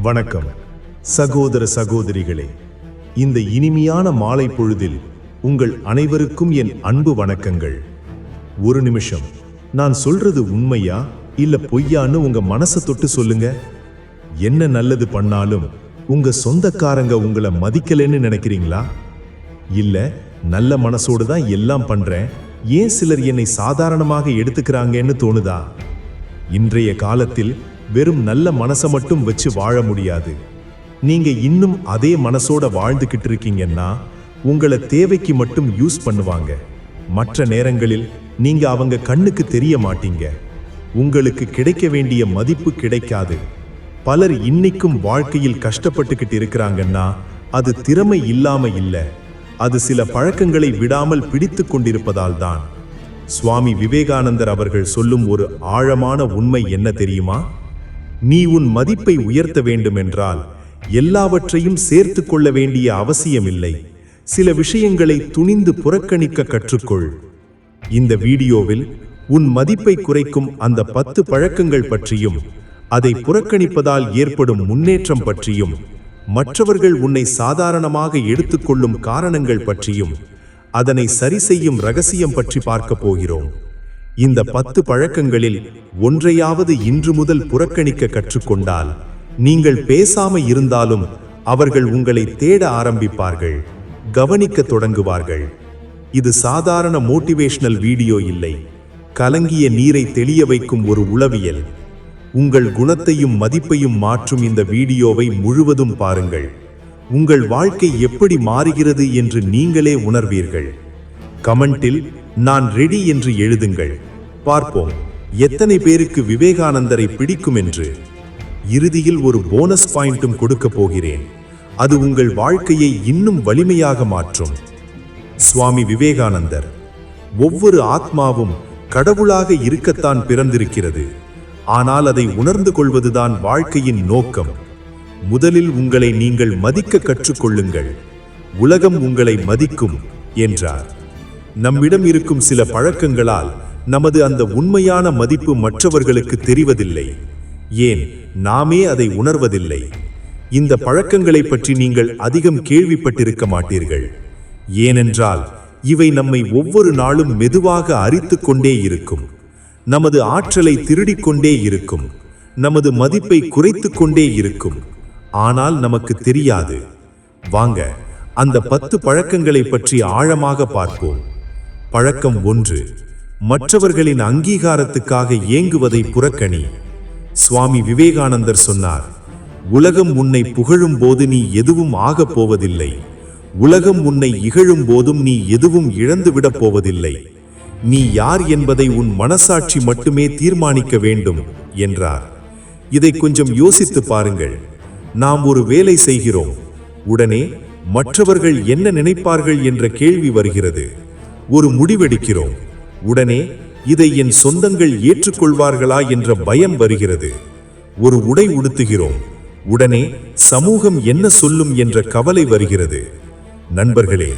வணக்கம் சகோதர சகோதரிகளே, இந்த இனிமையான மாலை பொழுதில் உங்கள் அனைவருக்கும் என் அன்பு வணக்கங்கள். ஒரு நிமிஷம், நான் சொல்றது உண்மையா இல்ல பொய்யான்னு உங்க மனசை தொட்டு சொல்லுங்க. என்ன நல்லது பண்ணாலும் உங்க சொந்தக்காரங்க உங்களை மதிக்கலன்னு நினைக்கிறீங்களா? இல்ல நல்ல மனசோடு தான் எல்லாம் பண்றேன், ஏன் சிலர் என்னை சாதாரணமாக எடுத்துக்கிறாங்கன்னு தோணுதா? இன்றைய காலத்தில் வெறும் நல்ல மனசை மட்டும் வச்சு வாழ முடியாது. நீங்க இன்னும் அதே மனசோட வாழ்ந்துகிட்டு இருக்கீங்கன்னா உங்களை தேவைக்கு மட்டும் யூஸ் பண்ணுவாங்க. மற்ற நேரங்களில் நீங்க அவங்க கண்ணுக்கு தெரிய மாட்டீங்க. உங்களுக்கு கிடைக்க வேண்டிய மதிப்பு கிடைக்காது. பலர் இன்னைக்கும் வாழ்க்கையில் கஷ்டப்பட்டுக்கிட்டு இருக்கிறாங்கன்னா அது திறமை இல்லாம இல்ல, அது சில பழக்கங்களை விடாமல் பிடித்து கொண்டிருப்பதால் தான். சுவாமி விவேகானந்தர் அவர்கள் சொல்லும் ஒரு ஆழமான உண்மை என்ன தெரியுமா? நீ உன் மதிப்பை உயர்த்த வேண்டுமென்றால் எல்லாவற்றையும் சேர்த்து கொள்ள வேண்டிய அவசியமில்லை. சில விஷயங்களை துணிந்து புறக்கணிக்க கற்றுக்கொள். இந்த வீடியோவில் உன் மதிப்பை குறைக்கும் அந்த 10 பழக்கங்கள் பற்றியும், அதை புறக்கணிப்பதால் ஏற்படும் முன்னேற்றம் பற்றியும், மற்றவர்கள் உன்னை சாதாரணமாக எடுத்துக்கொள்ளும் காரணங்கள் பற்றியும், அதனை சரி செய்யும் ரகசியம் பற்றி பார்க்க போகிறோம். இந்த 10 பழக்கங்களில் ஒன்றையாவது இன்று முதல் புறக்கணிக்க கற்றுக்கொண்டால் நீங்கள் பேசாம இருந்தாலும் அவர்கள் உங்களை தேட ஆரம்பிப்பார்கள், கவனிக்க தொடங்குவார்கள். இது சாதாரண மோட்டிவேஷனல் வீடியோ இல்லை, கலங்கிய நீரை தெளிய வைக்கும் ஒரு உளவியல். உங்கள் குணத்தையும் மதிப்பையும் மாற்றும் இந்த வீடியோவை முழுவதும் பாருங்கள். உங்கள் வாழ்க்கை எப்படி மாறுகிறது என்று நீங்களே உணர்வீர்கள். கமெண்டில் நான் ரெடி என்று எழுதுங்கள். பார்ப்போம் எத்தனை பேருக்கு விவேகானந்தரை பிடிக்கும் என்று. இறுதியில் ஒரு போனஸ் பாயிண்ட்டும் கொடுக்க போகிறேன், அது உங்கள் வாழ்க்கையை இன்னும் வலிமையாக மாற்றும். சுவாமி விவேகானந்தர், ஒவ்வொரு ஆத்மாவும் கடவுளாக இருக்கத்தான் பிறந்திருக்கிறது, ஆனால் அதை உணர்ந்து கொள்வதுதான் வாழ்க்கையின் நோக்கம். முதலில் உங்களை நீங்கள் மதிக்க கற்றுக்கொள்ளுங்கள், உலகம் உங்களை மதிக்கும் என்றார். நம்மிடம் இருக்கும் சில பழக்கங்களால் நமது அந்த உண்மையான மதிப்பு மற்றவர்களுக்கு தெரிவதில்லை. ஏன் நாமே அதை உணர்வதில்லை? இந்த பழக்கங்களை பற்றி நீங்கள் அதிகம் கேள்விப்பட்டிருக்க மாட்டீர்கள். ஏனென்றால் இவை நம்மை ஒவ்வொரு நாளும் மெதுவாக அரித்துக் கொண்டே இருக்கும், நமது ஆற்றலை திருடிக்கொண்டே இருக்கும், நமது மதிப்பை குறைத்து கொண்டே இருக்கும். ஆனால் நமக்கு தெரியாது. வாங்க அந்த 10 பழக்கங்களை பற்றி ஆழமாக பார்ப்போம். பழக்கம் 1, மற்றவர்களின் அங்கீகாரத்துக்காக ஏங்குவதை புறக்கணி. சுவாமி விவேகானந்தர் சொன்னார், உலகம் உன்னை புகழும் போது நீ எதுவும் ஆகப் போவதில்லை, உலகம் உன்னை இகழும் போதும் நீ எதுவும் இழந்துவிடப் போவதில்லை. நீ யார் என்பதை உன் மனசாட்சி மட்டுமே தீர்மானிக்க வேண்டும் என்றார். இதை கொஞ்சம் யோசித்து பாருங்கள். நாம் ஒரு வேலை செய்கிறோம், உடனே மற்றவர்கள் என்ன நினைப்பார்கள் என்ற கேள்வி வருகிறது. ஒரு முடிவெடுக்கிறோம், உடனே இதை என் சொந்தங்கள் ஏற்றுக்கொள்வார்களா என்ற பயம் வருகிறது. ஒரு உடை உடுத்துகிறோம், உடனே சமூகம் என்ன சொல்லும் என்ற கவலை வருகிறது. நண்பர்களே,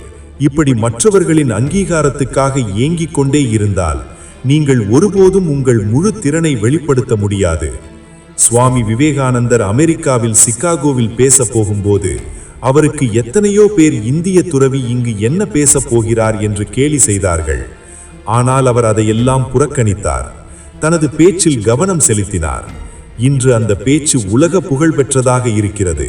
இப்படி மற்றவர்களின் அங்கீகாரத்துக்காக ஏங்கிக் கொண்டே இருந்தால் நீங்கள் ஒருபோதும் உங்கள் முழு திறனை வெளிப்படுத்த முடியாது. சுவாமி விவேகானந்தர் அமெரிக்காவில் சிகாகோவில் பேச போகும்போது அவருக்கு எத்தனையோ பேர் இந்திய துறவி இங்கு என்ன பேச போகிறார் என்று கேலி செய்தார்கள். ஆனால் அவர் அதையெல்லாம் புறக்கணித்தார், தனது பேச்சில் கவனம் செலுத்தினார். இன்று அந்த பேச்சு உலக புகழ் பெற்றதாக இருக்கிறது.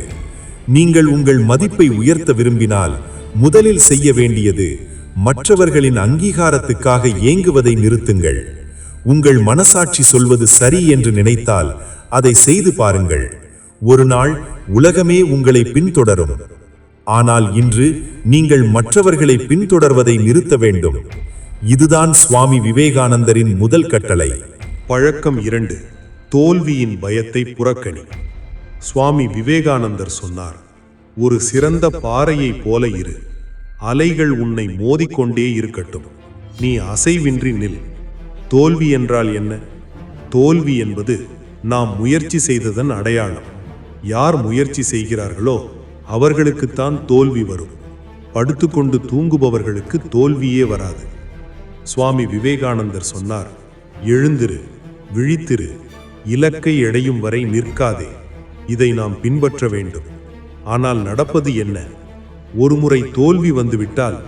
நீங்கள் உங்கள் மதிப்பை உயர்த்த விரும்பினால் முதலில் செய்ய வேண்டியது மற்றவர்களின் அங்கீகாரத்துக்காக ஏங்குவதை நிறுத்துங்கள். உங்கள் மனசாட்சி சொல்வது சரி என்று நினைத்தால் அதை செய்து பாருங்கள். ஒரு நாள் உலகமே உங்களை பின்தொடரும். ஆனால் இன்று நீங்கள் மற்றவர்களை பின்தொடர்வதை நிறுத்த வேண்டும். இதுதான் சுவாமி விவேகானந்தரின் முதல் கட்டளை. பழக்கம் 2, தோல்வியின் பயத்தை புறக்கணி. சுவாமி விவேகானந்தர் சொன்னார், ஒரு சிறந்த பாறையைப் போல இரு, அலைகள் உன்னை மோதிக்கொண்டே இருக்கட்டும், நீ அசைவின்றி நில். தோல்வி என்றால் என்ன? தோல்வி என்பது நாம் முயற்சி செய்ததன் அடையாளம். யார் முயற்சி செய்கிறார்களோ அவர்களுக்குத்தான் தோல்வி வரும். படுத்துக்கொண்டு தூங்குபவர்களுக்கு தோல்வியே வராது. சுவாமி விவேகானந்தர் சொன்னார், எழுந்திரு, விழித்திரு, இலக்கை எடையும் வரை நிற்காதே. இதை நாம் பின்பற்ற வேண்டும். ஆனால் நடப்பது என்ன? ஒருமுறை தோல்வி வந்துவிட்டால்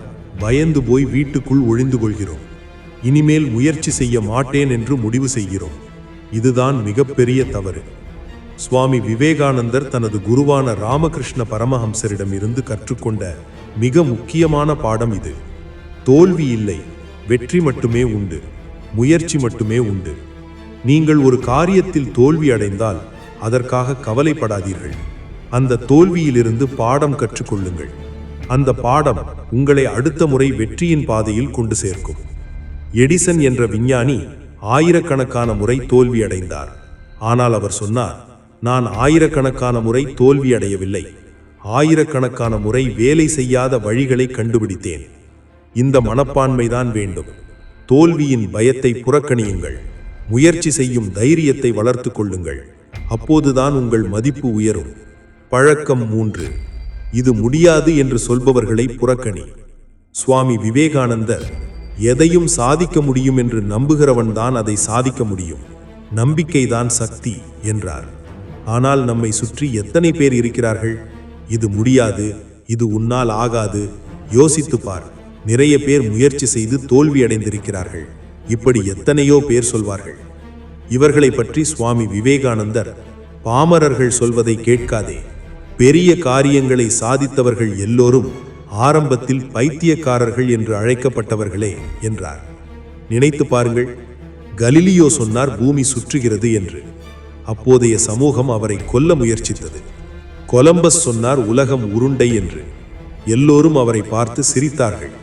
பயந்து போய் வீட்டுக்குள் ஒளிந்து கொள்கிறோம். இனிமேல் முயற்சி செய்ய மாட்டேன் என்று முடிவு செய்கிறோம். இதுதான் மிகப்பெரிய தவறு. சுவாமி விவேகானந்தர் தனது குருவான ராமகிருஷ்ண பரமஹம்சரிடம் இருந்து கற்றுக்கொண்ட மிக முக்கியமான பாடம் இது. தோல்வி இல்லை, வெற்றி மட்டுமே உண்டு. முயற்சி மட்டுமே உண்டு. நீங்கள் ஒரு காரியத்தில் தோல்வி அடைந்தால் அதற்காக கவலைப்படாதீர்கள். அந்த தோல்வியிலிருந்து பாடம் கற்றுக்கொள்ளுங்கள். அந்த பாடம் உங்களை அடுத்த முறை வெற்றியின் பாதையில் கொண்டு சேர்க்கும். எடிசன் என்ற விஞ்ஞானி ஆயிரக்கணக்கான முறை தோல்வி அடைந்தார். ஆனால் அவர் சொன்னார், நான் ஆயிரக்கணக்கான முறை தோல்வி அடையவில்லை, ஆயிரக்கணக்கான முறை வேலை செய்யாத வழிகளை கண்டுபிடித்தேன். இந்த மனப்பான்மைதான் வேண்டும். தோல்வியின் பயத்தை புறக்கணியுங்கள். முயற்சி செய்யும் தைரியத்தை வளர்த்து கொள்ளுங்கள். அப்போதுதான் உங்கள் மதிப்பு உயரும். பழக்கம் 3. இது முடியாது என்று சொல்பவர்களை புறக்கணி. சுவாமி விவேகானந்தர், எதையும் சாதிக்க முடியும் என்று நம்புகிறவன்தான் அதை சாதிக்க முடியும். நம்பிக்கைதான் சக்தி என்றார். ஆனால் நம்மை சுற்றி எத்தனை பேர் இருக்கிறார்கள்? இது முடியாது, இது உன்னால் ஆகாது. யோசித்து பார். நிறைய பேர் முயற்சி செய்து தோல்வி அடைந்திருக்கிறார்கள். இப்படி எத்தனையோ பேர் சொல்வார்கள். இவர்களை பற்றி சுவாமி விவேகானந்தர், பாமரர்கள் சொல்வதை கேட்காதே. பெரிய காரியங்களை சாதித்தவர்கள் எல்லோரும் ஆரம்பத்தில் பைத்தியக்காரர்கள் என்று அழைக்கப்பட்டவர்களே என்றார். நினைத்து பாருங்கள். கலிலியோ சொன்னார் பூமி சுற்றுகிறது என்று. அப்போதைய சமூகம் அவரை கொல்ல முயற்சித்தது. கொலம்பஸ் சொன்னார் உலகம் உருண்டை என்று. எல்லோரும் அவரை பார்த்து சிரித்தார்கள்.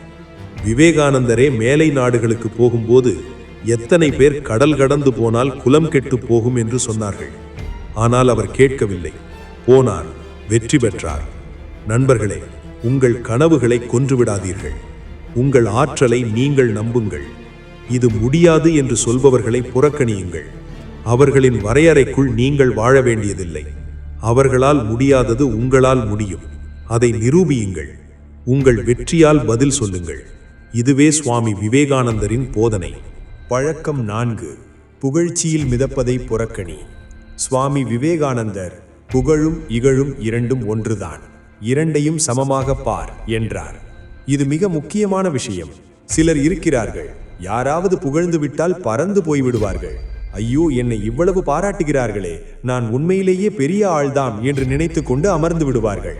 விவேகானந்தரே மேலை நாடுகளுக்கு போகும்போது எத்தனை பேர் கடல் கடந்து போனால் குலம் கெட்டு போகும் என்று சொன்னார்கள். ஆனால் அவர் கேட்கவில்லை. போனார், வெற்றி பெற்றார். நண்பர்களே, உங்கள் கனவுகளை கொன்றுவிடாதீர்கள். உங்கள் ஆற்றலை நீங்கள் நம்புங்கள். இது முடியாது என்று சொல்பவர்களை புறக்கணியுங்கள். அவர்களின் வரையறைக்குள் நீங்கள் வாழ வேண்டியதில்லை. அவர்களால் முடியாதது உங்களால் முடியும். அதை நிரூபியுங்கள். உங்கள் வெற்றியால் பதில் சொல்லுங்கள். இதுவே சுவாமி விவேகானந்தரின் போதனை. பழக்கம் 4. புகழ்ச்சியில் மிதப்பதை புறக்கணி. சுவாமி விவேகானந்தர், புகழும் இகழும் இரண்டும் ஒன்றுதான், இரண்டையும் சமமாக பார் என்றார். இது மிக முக்கியமான விஷயம். சிலர் இருக்கிறார்கள், யாராவது புகழ்ந்து விட்டால் பறந்து போய்விடுவார்கள். ஐயோ, என்னை இவ்வளவு பாராட்டுகிறார்களே, நான் உண்மையிலேயே பெரிய ஆள்தாம் என்று நினைத்து கொண்டு அமர்ந்து விடுவார்கள்.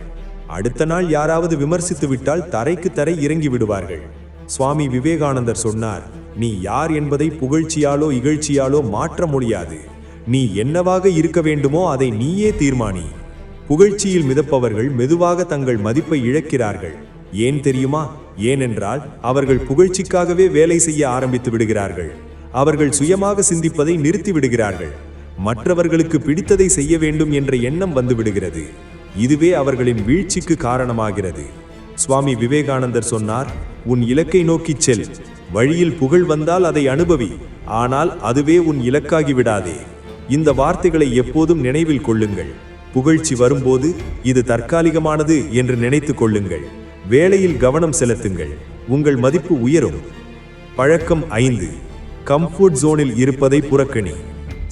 அடுத்த நாள் யாராவது விமர்சித்து விட்டால் தரைக்கு தரை இறங்கி விடுவார்கள். சுவாமி விவேகானந்தர் சொன்னார், நீ யார் என்பதை புகழ்ச்சியாலோ இகழ்ச்சியாலோ மாற்ற முடியாது. நீ என்னவாக இருக்க வேண்டுமோ அதை நீயே தீர்மானி. புகழ்ச்சியில் மிதப்பவர்கள் மெதுவாக தங்கள் மதிப்பை இழக்கிறார்கள். ஏன் தெரியுமா? ஏனென்றால் அவர்கள் புகழ்ச்சிக்காகவே வேலை செய்ய ஆரம்பித்து விடுகிறார்கள். அவர்கள் சுயமாக சிந்திப்பதை நிறுத்தி விடுகிறார்கள். மற்றவர்களுக்கு பிடித்ததை செய்ய வேண்டும் என்ற எண்ணம் வந்து விடுகிறது. இதுவே அவர்களின் வீழ்ச்சிக்கு காரணமாகிறது. சுவாமி விவேகானந்தர் சொன்னார், உன் இலக்கை நோக்கிச் செல். வழியில் புகழ் வந்தால் அதை அனுபவி, ஆனால் அதுவே உன் இலக்காகி விடாதே. இந்த வார்த்தைகளை எப்போதும் நினைவில் கொள்ளுங்கள். புகழ்ச்சி வரும்போது இது தற்காலிகமானது என்று நினைத்து கொள்ளுங்கள். வேலையில் கவனம் செலுத்துங்கள். உங்கள் மதிப்பு உயரும். பழக்கம் 5. கம்ஃபர்ட் ஜோனில் இருப்பதை புறக்கணி.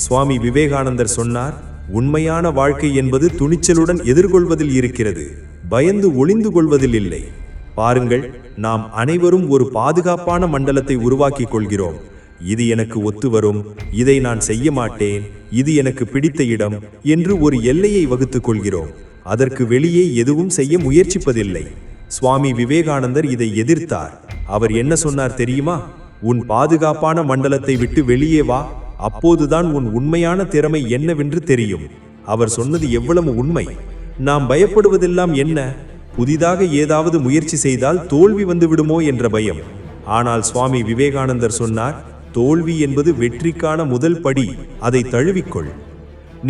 சுவாமி விவேகானந்தர் சொன்னார், உண்மையான வாழ்க்கை என்பது துணிச்சலுடன் எதிர்கொள்வதில் இருக்கிறது, பயந்து ஒளிந்து கொள்வதில் இல்லை. பாருங்கள், நாம் அனைவரும் ஒரு பாதுகாப்பான மண்டலத்தை உருவாக்கிக் கொள்கிறோம். இது எனக்கு ஒத்து வரும், இதை நான் செய்ய மாட்டேன், இது எனக்கு பிடித்த இடம் என்று ஒரு எல்லையை வகுத்துக் கொள்கிறோம். அதற்கு வெளியே எதுவும் செய்ய முயற்சிப்பதில்லை. சுவாமி விவேகானந்தர் இதை எதிர்த்தார். அவர் என்ன சொன்னார் தெரியுமா? உன் பாதுகாப்பான மண்டலத்தை விட்டு வெளியே வா, அப்போதுதான் உன் உண்மையான திறமை என்னவென்று தெரியும். அவர் சொன்னது எவ்வளவு உண்மை. நாம் பயப்படுவதெல்லாம் என்ன? புதிதாக ஏதாவது முயற்சி செய்தால் தோல்வி வந்து விடுமோ என்ற பயம். ஆனால் சுவாமி விவேகானந்தர் சொன்னார், தோல்வி என்பது வெற்றிக்கான முதல் படி, அதை தழுவிக்கொள்.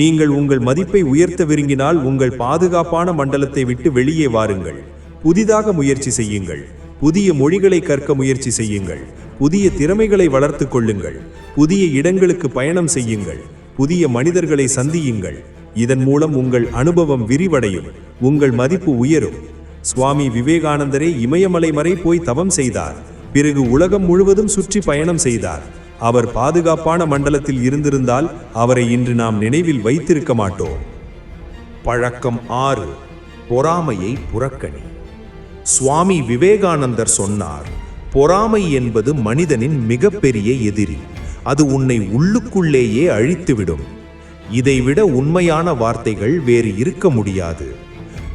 நீங்கள் உங்கள் மதிப்பை உயர்த்த விரும்பினால் உங்கள் பாதுகாப்பான மண்டலத்தை விட்டு வெளியே வாருங்கள். புதிதாக முயற்சி செய்யுங்கள். புதிய மொழிகளை கற்க முயற்சி செய்யுங்கள். புதிய திறமைகளை வளர்த்து கொள்ளுங்கள். புதிய இடங்களுக்கு பயணம் செய்யுங்கள். புதிய மனிதர்களை சந்தியுங்கள். இதன் மூலம் உங்கள் அனுபவம் விரிவடையும், உங்கள் மதிப்பு உயரும். சுவாமி விவேகானந்தரே இமயமலை வரை போய் தவம் செய்தார். பிறகு உலகம் முழுவதும் சுற்றி பயணம் செய்தார். அவர் பாதுகாப்பான மண்டலத்தில் இருந்திருந்தால் அவரை இன்று நாம் நினைவில் வைத்திருக்க மாட்டோம். பழக்கம் 6. பொறாமையை புறக்கணி. சுவாமி விவேகானந்தர் சொன்னார், பொறாமை என்பது மனிதனின் மிகப்பெரிய எதிரி. அது உன்னை உள்ளுக்குள்ளேயே அழித்துவிடும். இதைவிட உண்மையான வார்த்தைகள் வேறு இருக்க முடியாது.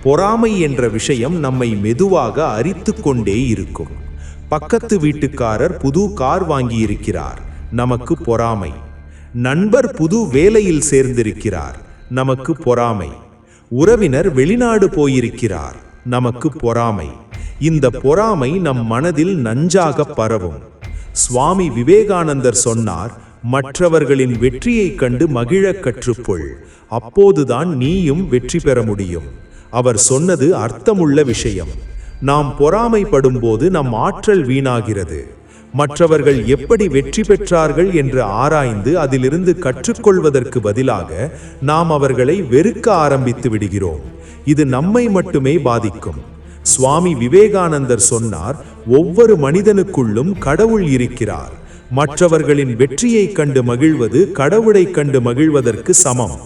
பொறாமை என்ற விஷயம் நம்மை மெதுவாக அரித்து கொண்டே இருக்கும். பக்கத்து வீட்டுக்காரர் புது கார் வாங்கியிருக்கிறார், நமக்கு பொறாமை. நண்பர் புது வேலையில் சேர்ந்திருக்கிறார், நமக்கு பொறாமை. உறவினர் வெளிநாடு போயிருக்கிறார், நமக்கு பொறாமை. இந்த பொறாமை நம் மனதில் நஞ்சாக பரவும். சுவாமி விவேகானந்தர் சொன்னார், மற்றவர்களின் வெற்றியைக் கண்டு மகிழ கற்றுக்கொள், அப்போதுதான் நீயும் வெற்றி பெற முடியும். அவர் சொன்னது அர்த்தமுள்ள விஷயம். நாம் பொறாமைப்படும் போது நம் ஆற்றல் வீணாகிறது. மற்றவர்கள் எப்படி வெற்றி பெற்றார்கள் என்று ஆராய்ந்து அதிலிருந்து கற்றுக்கொள்வதற்கு பதிலாக நாம் அவர்களை வெறுக்க ஆரம்பித்து விடுகிறோம். இது நம்மை மட்டுமே பாதிக்கும். சுவாமி விவேகானந்தர் சொன்னார், ஒவ்வொரு மனிதனுக்குள்ளும் கடவுள் இருக்கிறார். மற்றவர்களின் வெற்றியைக் கண்டு மகிழ்வது கடவுளைக் கண்டு மகிழ்வதற்கு சமம்.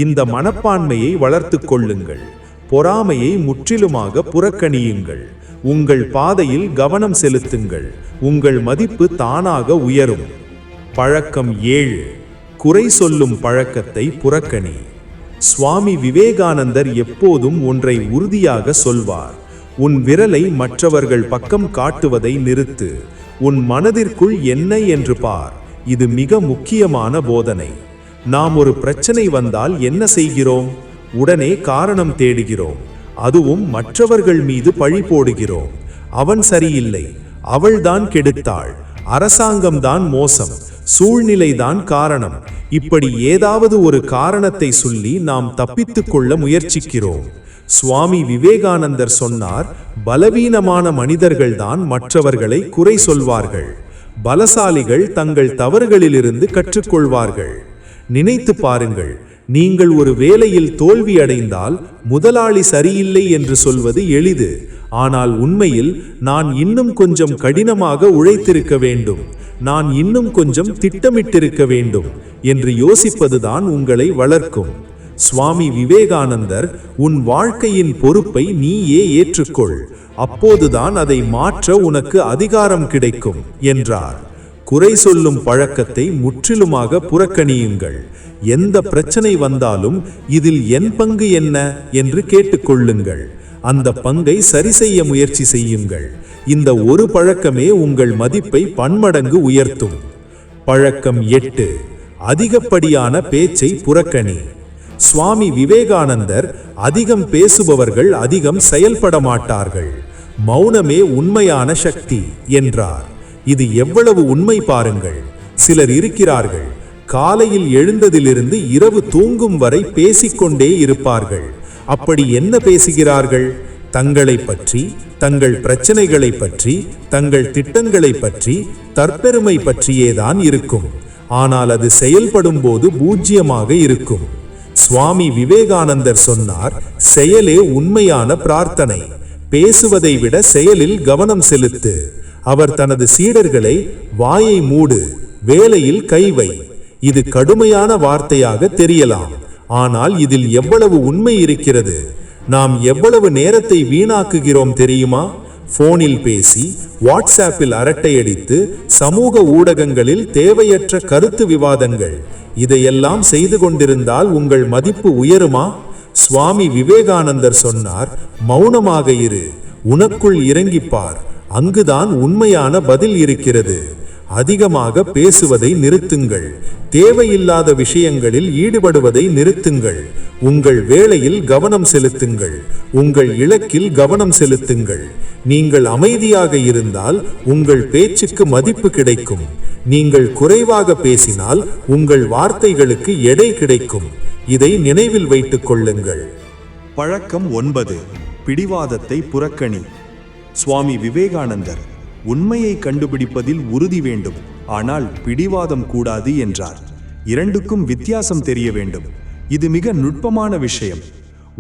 இந்த மனப்பான்மையை வளர்த்து கொள்ளுங்கள். பொறாமையை முற்றிலுமாக புறக்கணியுங்கள். உங்கள் பாதையில் கவனம் செலுத்துங்கள். உங்கள் மதிப்பு தானாக உயரும். பழக்கம் 7. குறை சொல்லும் பழக்கத்தை புறக்கணி. சுவாமி விவேகானந்தர் எப்போதும் ஒன்றை உறுதியாக சொல்வார், உன் விரலை மற்றவர்கள் பக்கம் காட்டுவதை நிறுத்து. உன் மனதிற்குள் என்ன என்று பார். இது மிக முக்கியமான போதனை. நாம் ஒரு பிரச்சனை வந்தால் என்ன செய்கிறோம்? உடனே காரணம் தேடுகிறோம். அதுவும் மற்றவர்கள் மீது பழி போடுகிறோம். அவன் சரியில்லை, அவள்தான் கெடுத்தாள், அரசாங்கம்தான் மோசம், சூழ்நிலைதான் காரணம். இப்படி ஏதாவது ஒரு காரணத்தை சொல்லி நாம் தப்பித்துக் கொள்ள முயற்சிக்கிறோம். சுவாமி விவேகானந்தர் சொன்னார், பலவீனமான மனிதர்கள்தான் மற்றவர்களை குறை சொல்வார்கள். பலசாலிகள் தங்கள் தவறுகளிலிருந்து கற்றுக்கொள்வார்கள். நினைத்து பாருங்கள், நீங்கள் ஒரு வேலையில் தோல்வி அடைந்தால் முதலாளி சரியில்லை என்று சொல்வது எளிது. ஆனால் உண்மையில் நான் இன்னும் கொஞ்சம் கடினமாக உழைத்திருக்க வேண்டும், நான் இன்னும் கொஞ்சம் திட்டமிட்டிருக்க வேண்டும் என்று யோசிப்பதுதான் உங்களை வளர்க்கும். சுவாமி விவேகானந்தர், உன் வாழ்க்கையின் பொறுப்பை நீயே ஏற்றுக்கொள், அப்போதுதான் அதை மாற்ற உனக்கு அதிகாரம் கிடைக்கும் என்றார். குறை சொல்லும் பழக்கத்தை முற்றிலுமாக புறக்கணியுங்கள். எந்த பிரச்சனை வந்தாலும் இதில் என் பங்கு என்ன என்று கேட்டுக்கொள்ளுங்கள். அந்த பங்கை சரி செய்ய முயற்சி செய்யுங்கள். இந்த ஒரு பழக்கமே உங்கள் மதிப்பை பன்மடங்கு உயர்த்தும். பழக்கம் 8. அதிகப்படியான பேச்சை புறக்கணி. சுவாமி விவேகானந்தர், அதிகம் பேசுபவர்கள் அதிகம் செயல்பட மாட்டார்கள், மௌனமே உண்மையான சக்தி என்றார். இது எவ்வளவு உண்மை பாருங்கள். சிலர் இருக்கிறார்கள், காலையில் எழுந்ததிலிருந்து இரவு தூங்கும் வரை பேசிக்கொண்டே இருப்பார்கள். அப்படி என்ன பேசுகிறார்கள்? தங்களை பற்றி, தங்கள் பிரச்சனைகளை பற்றி, தங்கள் திட்டங்களை பற்றி, தற்பெருமை பற்றியேதான் இருக்கும். ஆனால் அது செயல்படும் போது பூஜ்யமாக இருக்கும். சுவாமி விவேகானந்தர் சொன்னார், செயலே உண்மையான பிரார்த்தனை. பேசுவதை விட செயலில் கவனம் செலுத்து. அவர் தனது சீடர்களை, வாயை மூடு, வேலையில் கைவை. இது கடுமையான வார்த்தையாக தெரியலாம், ஆனால் இதில் எவ்வளவு உண்மை இருக்கிறது. நாம் எவ்வளவு நேரத்தை வீணாக்குகிறோம் தெரியுமா? போனில் பேசி, வாட்ஸ்ஆப்பில் அரட்டையடித்து, சமூக ஊடகங்களில் தேவையற்ற கருத்து விவாதங்கள். இதையெல்லாம் செய்து கொண்டிருந்தால் உங்கள் மதிப்பு உயருமா? சுவாமி விவேகானந்தர் சொன்னார், மௌனமாக இரு, உனக்குள் இறங்கிப்பார், அங்குதான் உண்மையான பதில் இருக்கிறது. அதிகமாக பேசுவதை நிறுத்துங்கள். தேவையில்லாத விஷயங்களில் ஈடுபடுவதை நிறுத்துங்கள். உங்கள் வேலையில் கவனம் செலுத்துங்கள். உங்கள் இலக்கில் கவனம் செலுத்துங்கள். நீங்கள் அமைதியாக இருந்தால் உங்கள் பேச்சுக்கு மதிப்பு கிடைக்கும். நீங்கள் குறைவாக பேசினால் உங்கள் வார்த்தைகளுக்கு எடை கிடைக்கும். இதை நினைவில் வைத்துக் கொள்ளுங்கள். பழக்கம் 9. பிடிவாதத்தை புறக்கணி. சுவாமி விவேகானந்தர், உண்மையை கண்டுபிடிப்பதில் உறுதி வேண்டும், ஆனால் பிடிவாதம் கூடாது என்றார். இரண்டுக்கும் வித்தியாசம் தெரிய வேண்டும். இது மிக நுட்பமான விஷயம்.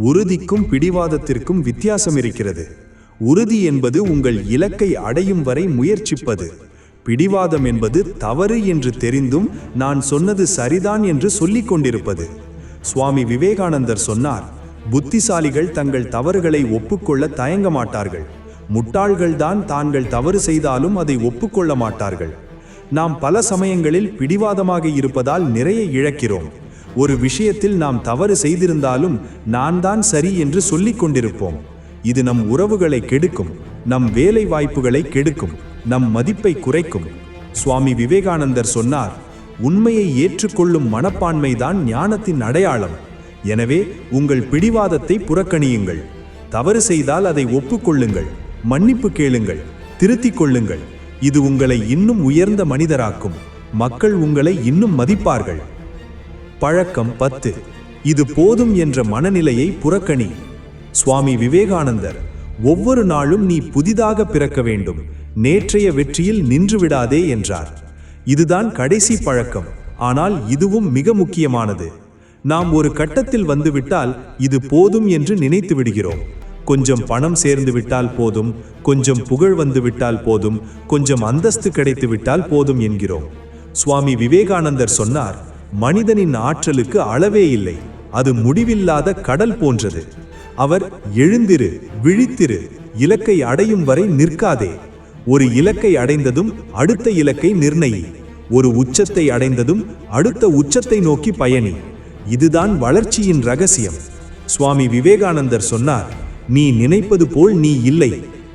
உறுதிக்கும் பிடிவாதத்திற்கும் வித்தியாசம் இருக்கிறது. உறுதி என்பது உங்கள் இலக்கை அடையும் வரை முயற்சிப்பது. பிடிவாதம் என்பது தவறு என்று தெரிந்தும் நான் சொன்னது சரிதான் என்று சொல்லிக் கொண்டிருப்பது. சுவாமி விவேகானந்தர் சொன்னார், புத்திசாலிகள் தங்கள் தவறுகளை ஒப்புக்கொள்ள தயங்க மாட்டார்கள். முட்டாள்கள்தான் தாங்கள் தவறு செய்தாலும் அதை ஒப்புக்கொள்ள மாட்டார்கள். நாம் பல சமயங்களில் பிடிவாதமாக இருப்பதால் நிறைய இழக்கிறோம். ஒரு விஷயத்தில் நாம் தவறு செய்திருந்தாலும் நான் தான் சரி என்று சொல்லிக் கொண்டிருப்போம். இது நம் உறவுகளை கெடுக்கும், நம் வேலை வாய்ப்புகளை கெடுக்கும், நம் மதிப்பை குறைக்கும். சுவாமி விவேகானந்தர் சொன்னார், உண்மையை ஏற்றுக்கொள்ளும் மனப்பான்மைதான் ஞானத்தின் அடையாளம். எனவே உங்கள் பிடிவாதத்தை புறக்கணியுங்கள். தவறு செய்தால் அதை ஒப்புக்கொள்ளுங்கள், மன்னிப்பு கேளுங்கள், திருத்திக் கொள்ளுங்கள். இது உங்களை இன்னும் உயர்ந்த மனிதராக்கும். மக்கள் உங்களை இன்னும் மதிப்பார்கள். பழக்கம் 10. இது போதும் என்ற மனநிலையை புறக்கணி. சுவாமி விவேகானந்தர், ஒவ்வொரு நாளும் நீ புதிதாக பிறக்க வேண்டும், நேற்றைய வெற்றியில் நின்று விடாதே என்றார். இதுதான் கடைசி பழக்கம், ஆனால் இதுவும் மிக முக்கியமானது. நாம் ஒரு கட்டத்தில் வந்துவிட்டால் இது போதும் என்று நினைத்து விடுகிறோம். கொஞ்சம் பணம் சேர்ந்து விட்டால் போதும், கொஞ்சம் புகழ் வந்து விட்டால் போதும், கொஞ்சம் அந்தஸ்து கிடைத்து விட்டால் போதும் என்கிறோம். சுவாமி விவேகானந்தர் சொன்னார், மனிதனின் ஆற்றலுக்கு அளவே இல்லை, அது முடிவில்லாத கடல் போன்றது. அவர், எழுந்திரு, விழித்திரு, இலக்கை அடையும் வரை நிற்காதே. ஒரு இலக்கை அடைந்ததும் அடுத்த இலக்கை நிர்ணயி. ஒரு உச்சத்தை அடைந்ததும் அடுத்த உச்சத்தை நோக்கி பயணி. இதுதான் வளர்ச்சியின் ரகசியம். சுவாமி விவேகானந்தர் சொன்னார், நீ நினைப்பது போல் நீ இல்லை,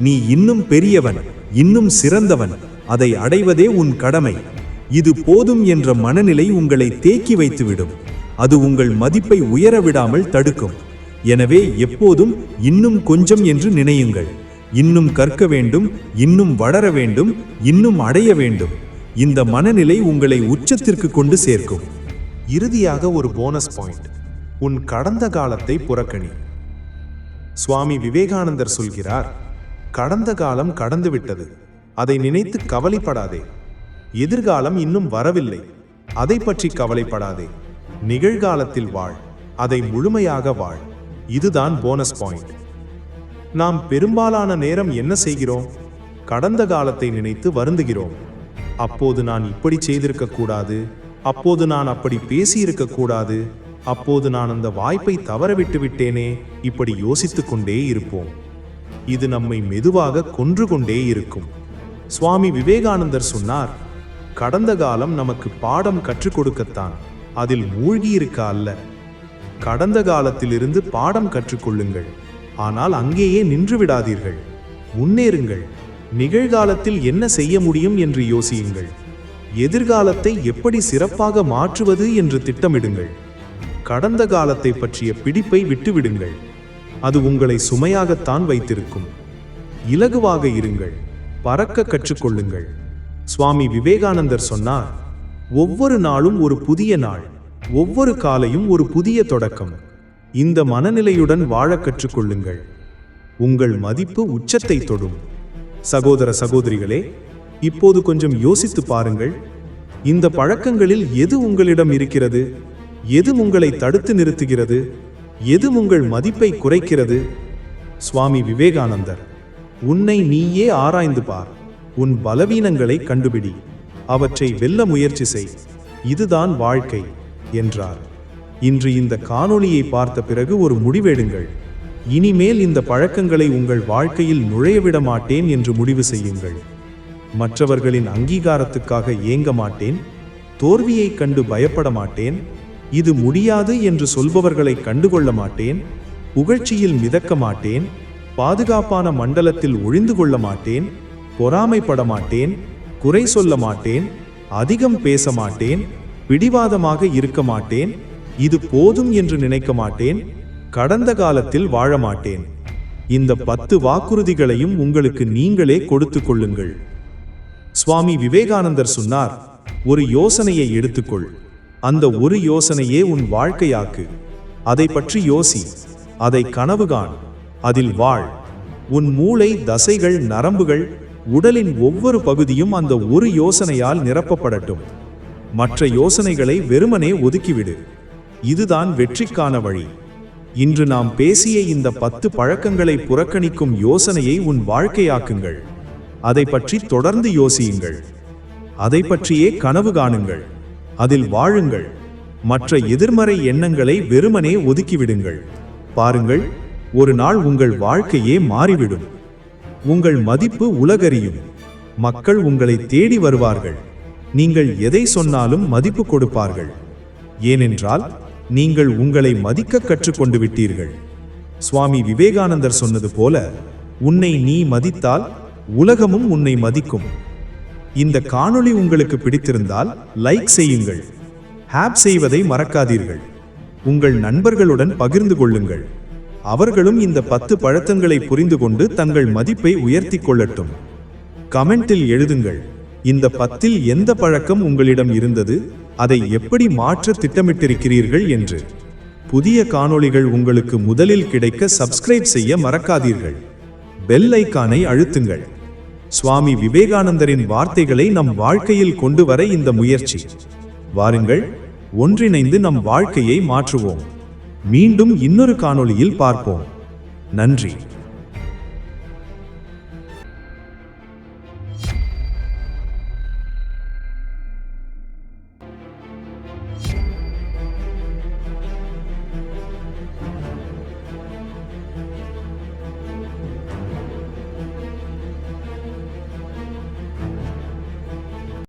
நீ இன்னும் பெரியவன், இன்னும் சிறந்தவன். அதை அடைவதே உன் கடமை. இது போதும் என்ற மனநிலை உங்களை தேக்கி வைத்துவிடும். அது உங்கள் மதிப்பை உயர விடாமல் தடுக்கும். எனவே எப்போதும் இன்னும் கொஞ்சம் என்று நினையுங்கள். இன்னும் கற்க வேண்டும், இன்னும் வளர வேண்டும், இன்னும் அடைய வேண்டும். இந்த மனநிலை உங்களை உச்சத்திற்கு கொண்டு சேர்க்கும். இறுதியாக ஒரு போனஸ் பாயிண்ட், உன் கடந்த காலத்தை புறக்கணி. சுவாமி விவேகானந்தர் சொல்கிறார், கடந்த காலம் கடந்துவிட்டது, அதை நினைத்து கவலைப்படாதே. எதிர்காலம் இன்னும் வரவில்லை, அதை பற்றி கவலைப்படாதே. நிகழ்காலத்தில் வாழ், அதை முழுமையாக வாழ். இதுதான் போனஸ் பாயிண்ட். நாம் பெரும்பாலான நேரம் என்ன செய்கிறோம்? கடந்த காலத்தை நினைத்து வருந்துகிறோம். அப்போது நான் இப்படி செய்திருக்க கூடாது, அப்போது நான் அப்படி பேசியிருக்க கூடாது, அப்போது நான் அந்த வாய்ப்பை தவறவிட்டு விட்டேனே, இப்படி யோசித்துக் கொண்டே இருப்போம். இது நம்மை மெதுவாக கொன்று கொண்டே இருக்கும். சுவாமி விவேகானந்தர் சொன்னார், கடந்த காலம் நமக்கு பாடம் கற்றுக் கொடுக்கத்தான், அதில் மூழ்கி இருக்க அல்ல. கடந்த காலத்திலிருந்து பாடம் கற்றுக்கொள்ளுங்கள், ஆனால் அங்கேயே நின்று விடாதீர்கள். முன்னேறுங்கள். நிகழ்காலத்தில் என்ன செய்ய முடியும் என்று யோசியுங்கள். எதிர்காலத்தை எப்படி சிறப்பாக மாற்றுவது என்று திட்டமிடுங்கள். கடந்த காலத்தை பற்றிய பிடிப்பை விட்டுவிடுங்கள். அது உங்களை சுமையாகத்தான் வைத்திருக்கும். இலகுவாக இருங்கள், பறக்க கற்றுக்கொள்ளுங்கள். சுவாமி விவேகானந்தர் சொன்னார், ஒவ்வொரு நாளும் ஒரு புதிய நாள், ஒவ்வொரு காலையும் ஒரு புதிய தொடக்கம். இந்த மனநிலையுடன் வாழ கற்றுக்கொள்ளுங்கள். உங்கள் மதிப்பு உச்சத்தை தொடும். சகோதர சகோதரிகளே, இப்போது கொஞ்சம் யோசித்து பாருங்கள். இந்த பழக்கங்களில் எது உங்களிடம் இருக்கிறது? எது உங்களை தடுத்து நிறுத்துகிறது? எது உங்கள் மதிப்பை குறைக்கிறது? சுவாமி விவேகானந்தர், உன்னை நீயே ஆராய்ந்து பார். உன் பலவீனங்களை கண்டுபிடி, அவற்றை வெல்ல முயற்சி செய். இதுதான் வாழ்க்கை என்றார். இன்று இந்த காணொளியை பார்த்த பிறகு ஒரு முடிவெடுங்கள். இனிமேல் இந்த பழக்கங்களை உங்கள் வாழ்க்கையில் நுழையவிட மாட்டேன் என்று முடிவு செய்யுங்கள். மற்றவர்களின் அங்கீகாரத்துக்காக ஏங்க மாட்டேன், தோல்வியை கண்டு பயப்பட மாட்டேன், இது முடியாது என்று சொல்பவர்களை கண்டுகொள்ள மாட்டேன், புகழ்ச்சியில் மிதக்க மாட்டேன், பாதுகாப்பான மண்டலத்தில் ஒழிந்து கொள்ள மாட்டேன், பொறாமைப்பட மாட்டேன், குறை சொல்ல மாட்டேன், அதிகம் பேச மாட்டேன், பிடிவாதமாக இருக்க மாட்டேன், இது போதும் என்று நினைக்க மாட்டேன், கடந்த காலத்தில் வாழ மாட்டேன். இந்த 10 வாக்குறுதிகளையும் உங்களுக்கு நீங்களே கொடுத்து கொள்ளுங்கள். சுவாமி விவேகானந்தர் சொன்னார், ஒரு யோசனையை எடுத்துக்கொள், அந்த ஒரு யோசனையே உன் வாழ்க்கையாக்கு. அதை பற்றி யோசி, அதை கனவு காண், அதில் வாழ். உன் மூளை, தசைகள், நரம்புகள், உடலின் ஒவ்வொரு பகுதியும் அந்த ஒரு யோசனையால் நிரப்பப்படட்டும். மற்ற யோசனைகளை வெறுமனே ஒதுக்கிவிடு. இதுதான் வெற்றிக்கான வழி. இன்று நாம் பேசிய இந்த 10 பழக்கங்களை புறக்கணிக்கும் யோசனையை உன் வாழ்க்கையாக்குங்கள். அதை பற்றி தொடர்ந்து யோசியுங்கள். அதை பற்றியே கனவு காணுங்கள். அதில் வாழுங்கள். மற்ற எதிர்மறை எண்ணங்களை வெறுமனே ஒதுக்கிவிடுங்கள். பாருங்கள், ஒரு நாள் உங்கள் வாழ்க்கையே மாறிவிடும். உங்கள் மதிப்பு உலகறியும். மக்கள் உங்களை தேடி வருவார்கள். நீங்கள் எதை சொன்னாலும் மதிப்பு கொடுப்பார்கள். ஏனென்றால் நீங்கள் உங்களை மதிக்க கற்றுக்கொண்டு விட்டீர்கள். சுவாமி விவேகானந்தர் சொன்னது போல, உன்னை நீ மதித்தால் உலகமும் உன்னை மதிக்கும். இந்த காணொளி உங்களுக்கு பிடித்திருந்தால் லைக் செய்யுங்கள். ஹேப் செய்வதை மறக்காதீர்கள். உங்கள் நண்பர்களுடன் பகிர்ந்து கொள்ளுங்கள். அவர்களும் இந்த 10 பழக்கங்களை புரிந்து கொண்டு தங்கள் மதிப்பை உயர்த்தி கொள்ளட்டும். கமெண்டில் எழுதுங்கள், இந்த 10இல் எந்த பழக்கம் உங்களிடம் இருந்தது, அதை எப்படி மாற்ற திட்டமிட்டிருக்கிறீர்கள் என்று. புதிய காணொளிகள் உங்களுக்கு முதலில் கிடைக்க சப்ஸ்கிரைப் செய்ய மறக்காதீர்கள். பெல் ஐகானை அழுத்துங்கள். சுவாமி விவேகானந்தரின் வார்த்தைகளை நம் வாழ்க்கையில் கொண்டு வர இந்த முயற்சி. வாருங்கள், ஒன்றிணைந்து நம் வாழ்க்கையை மாற்றுவோம். மீண்டும் இன்னொரு காணொளியில் பார்ப்போம். நன்றி.